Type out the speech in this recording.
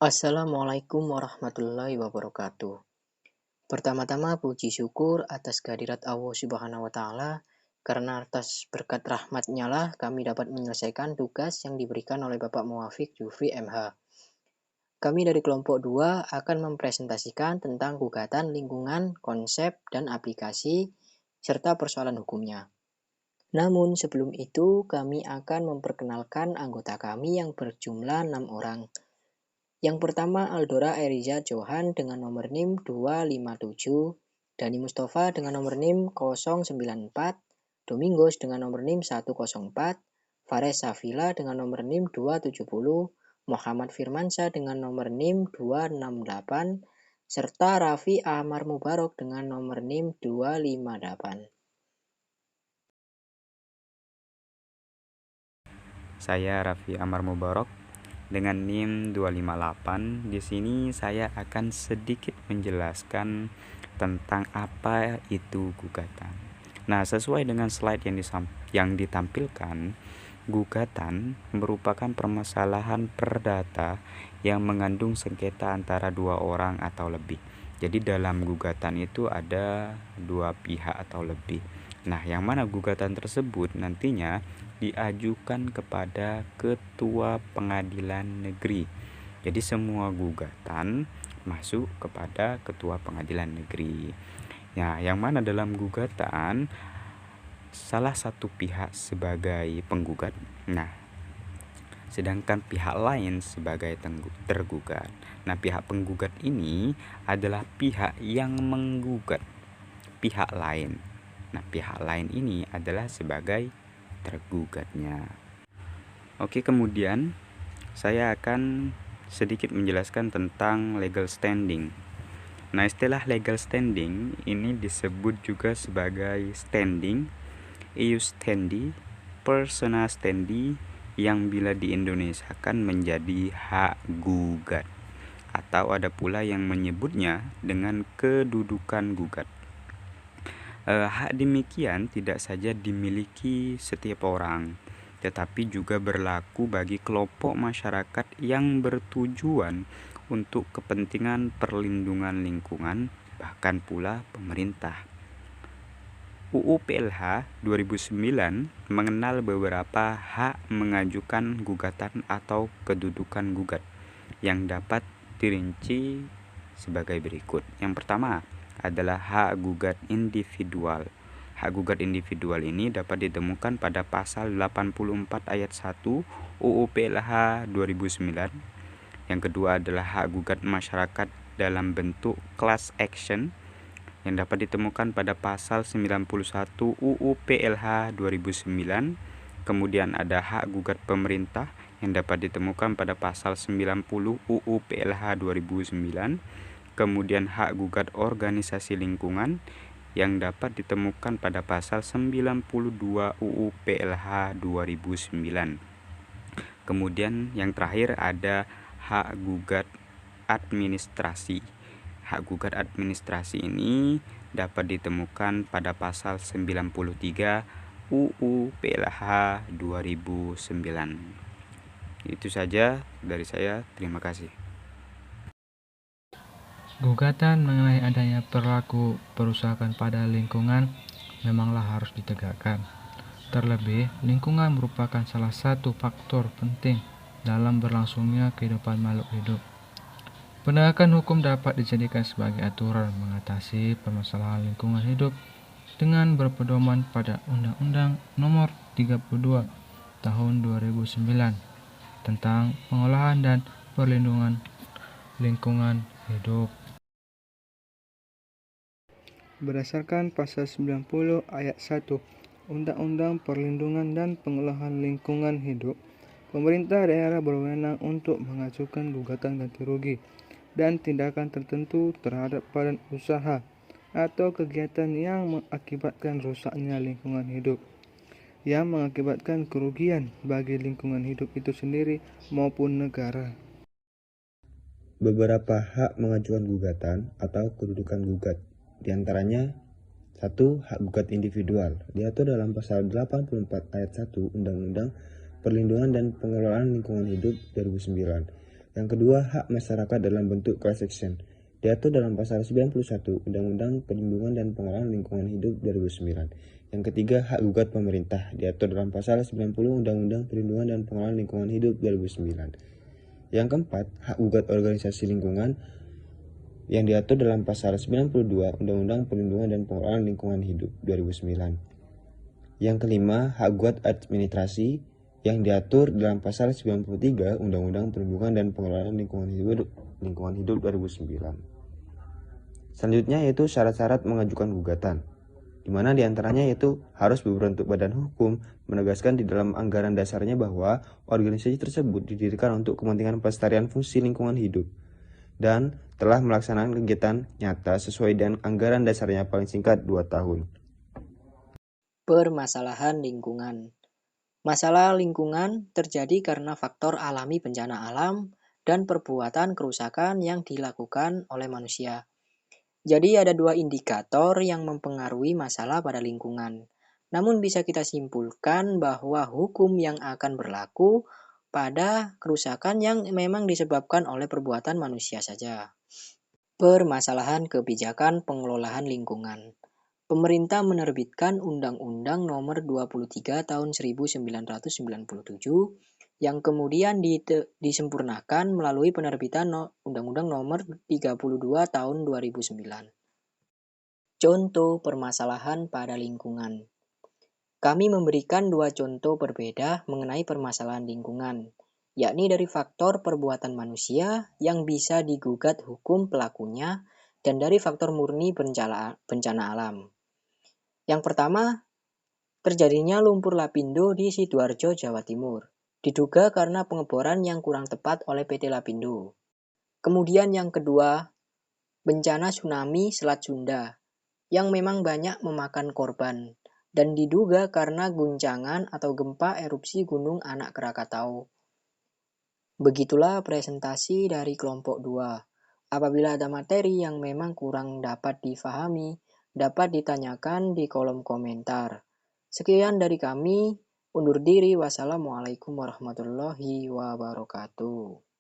Assalamualaikum warahmatullahi wabarakatuh. Pertama-tama puji syukur atas kehadirat Allah Subhanahu wa taala karena atas berkat rahmatnya lah kami dapat menyelesaikan tugas yang diberikan oleh Bapak Muwafiq Jufri MH. Kami dari kelompok 2 akan mempresentasikan tentang gugatan lingkungan, konsep dan aplikasi serta persoalan hukumnya. Namun sebelum itu kami akan memperkenalkan anggota kami yang berjumlah 6 orang. Yang pertama Aldora Eriza Johan dengan nomor NIM 257, Dani Mustafa dengan nomor NIM 094, Domingos dengan nomor NIM 104, Fares Safila dengan nomor NIM 270, Muhammad Firmansyah dengan nomor NIM 268, serta Raffi Ahmar Mubarok dengan nomor NIM 258. Saya Raffi Ahmar Mubarok dengan NIM 258. Di sini saya akan sedikit menjelaskan tentang apa itu gugatan. Nah, sesuai dengan slide yang ditampilkan, gugatan merupakan permasalahan perdata yang mengandung sengketa antara dua orang atau lebih. Jadi dalam gugatan itu ada dua pihak atau lebih. Nah, yang mana gugatan tersebut nantinya diajukan kepada Ketua Pengadilan Negeri. Jadi semua gugatan masuk kepada Ketua Pengadilan Negeri. Nah, yang mana dalam gugatan salah satu pihak sebagai penggugat, nah sedangkan pihak lain sebagai tergugat. Nah, pihak penggugat ini adalah pihak yang menggugat pihak lain. Nah, pihak lain ini adalah sebagai tergugatnya. Oke, kemudian saya akan sedikit menjelaskan tentang legal standing. Nah, istilah legal standing ini disebut juga sebagai standing, ius standi, persona standi, yang bila di Indonesia akan menjadi hak gugat, atau ada pula yang menyebutnya dengan kedudukan gugat. Hak demikian tidak saja dimiliki setiap orang, tetapi juga berlaku bagi kelompok masyarakat yang bertujuan untuk kepentingan perlindungan lingkungan, bahkan pula pemerintah. UU PLH 2009 mengenal beberapa hak mengajukan gugatan atau kedudukan gugat yang dapat dirinci sebagai berikut. Yang pertama adalah hak gugat individual. Hak gugat individual ini dapat ditemukan pada pasal 84 ayat 1 UU PLH 2009. Yang kedua adalah hak gugat masyarakat dalam bentuk class action yang dapat ditemukan pada pasal 91 UU PLH 2009. Kemudian ada hak gugat pemerintah yang dapat ditemukan pada pasal 90 UU PLH 2009. Kemudian hak gugat organisasi lingkungan yang dapat ditemukan pada pasal 92 UU PLH 2009. Kemudian yang terakhir ada hak gugat administrasi. Hak gugat administrasi ini dapat ditemukan pada pasal 93 UU PLH 2009. Itu saja dari saya, terima kasih. Gugatan mengenai adanya perilaku perusakan pada lingkungan memanglah harus ditegakkan. Terlebih, lingkungan merupakan salah satu faktor penting dalam berlangsungnya kehidupan makhluk hidup. Penegakan hukum dapat dijadikan sebagai aturan mengatasi permasalahan lingkungan hidup dengan berpedoman pada Undang-Undang Nomor 32 Tahun 2009 tentang pengolahan dan perlindungan lingkungan hidup. Berdasarkan pasal 90 ayat 1 Undang-Undang Perlindungan dan Pengolahan Lingkungan Hidup, pemerintah daerah berwenang untuk mengajukan gugatan ganti rugi dan tindakan tertentu terhadap badan usaha atau kegiatan yang mengakibatkan rusaknya lingkungan hidup, yang mengakibatkan kerugian bagi lingkungan hidup itu sendiri maupun negara. Beberapa hak mengajukan gugatan atau kedudukan gugat, diantaranya 1. Hak gugat individual, diatur dalam pasal 84 ayat 1 Undang-Undang Perlindungan dan Pengelolaan Lingkungan Hidup 2009. Yang kedua, hak masyarakat dalam bentuk class action. Diatur dalam pasal 91 Undang-Undang Perlindungan dan Pengelolaan Lingkungan Hidup 2009. Yang ketiga, hak gugat pemerintah. Diatur dalam pasal 90 Undang-Undang Perlindungan dan Pengelolaan Lingkungan Hidup 2009. Yang keempat, hak gugat organisasi lingkungan yang diatur dalam pasal 92 Undang-Undang Perlindungan dan Pengelolaan Lingkungan Hidup 2009. Yang kelima, hak gugat administrasi yang diatur dalam pasal 93 Undang-Undang Perlindungan dan Pengelolaan Lingkungan Hidup 2009. Selanjutnya yaitu syarat-syarat mengajukan gugatan, di mana diantaranya yaitu harus berbentuk badan hukum, menegaskan di dalam anggaran dasarnya bahwa organisasi tersebut didirikan untuk kepentingan pelestarian fungsi lingkungan hidup, dan telah melaksanakan kegiatan nyata sesuai dengan anggaran dasarnya paling singkat 2 tahun. Permasalahan lingkungan. Masalah lingkungan terjadi karena faktor alami bencana alam dan perbuatan kerusakan yang dilakukan oleh manusia. Jadi ada dua indikator yang mempengaruhi masalah pada lingkungan. Namun bisa kita simpulkan bahwa hukum yang akan berlaku pada kerusakan yang memang disebabkan oleh perbuatan manusia saja. Permasalahan kebijakan pengelolaan lingkungan. Pemerintah menerbitkan Undang-Undang Nomor 23 Tahun 1997 yang kemudian disempurnakan melalui penerbitan Undang-Undang Nomor 32 Tahun 2009. Contoh permasalahan pada lingkungan. Kami memberikan dua contoh berbeda mengenai permasalahan lingkungan, yakni dari faktor perbuatan manusia yang bisa digugat hukum pelakunya dan dari faktor murni bencana alam. Yang pertama, terjadinya lumpur lapindo di Sidoarjo, Jawa Timur, diduga karena pengeboran yang kurang tepat oleh PT Lapindo. Kemudian yang kedua, bencana tsunami Selat Sunda, yang memang banyak memakan korban, dan diduga karena guncangan atau gempa erupsi Gunung Anak Krakatau. Begitulah presentasi dari kelompok 2. Apabila ada materi yang memang kurang dapat difahami, dapat ditanyakan di kolom komentar. Sekian dari kami, undur diri. Wassalamualaikum warahmatullahi wabarakatuh.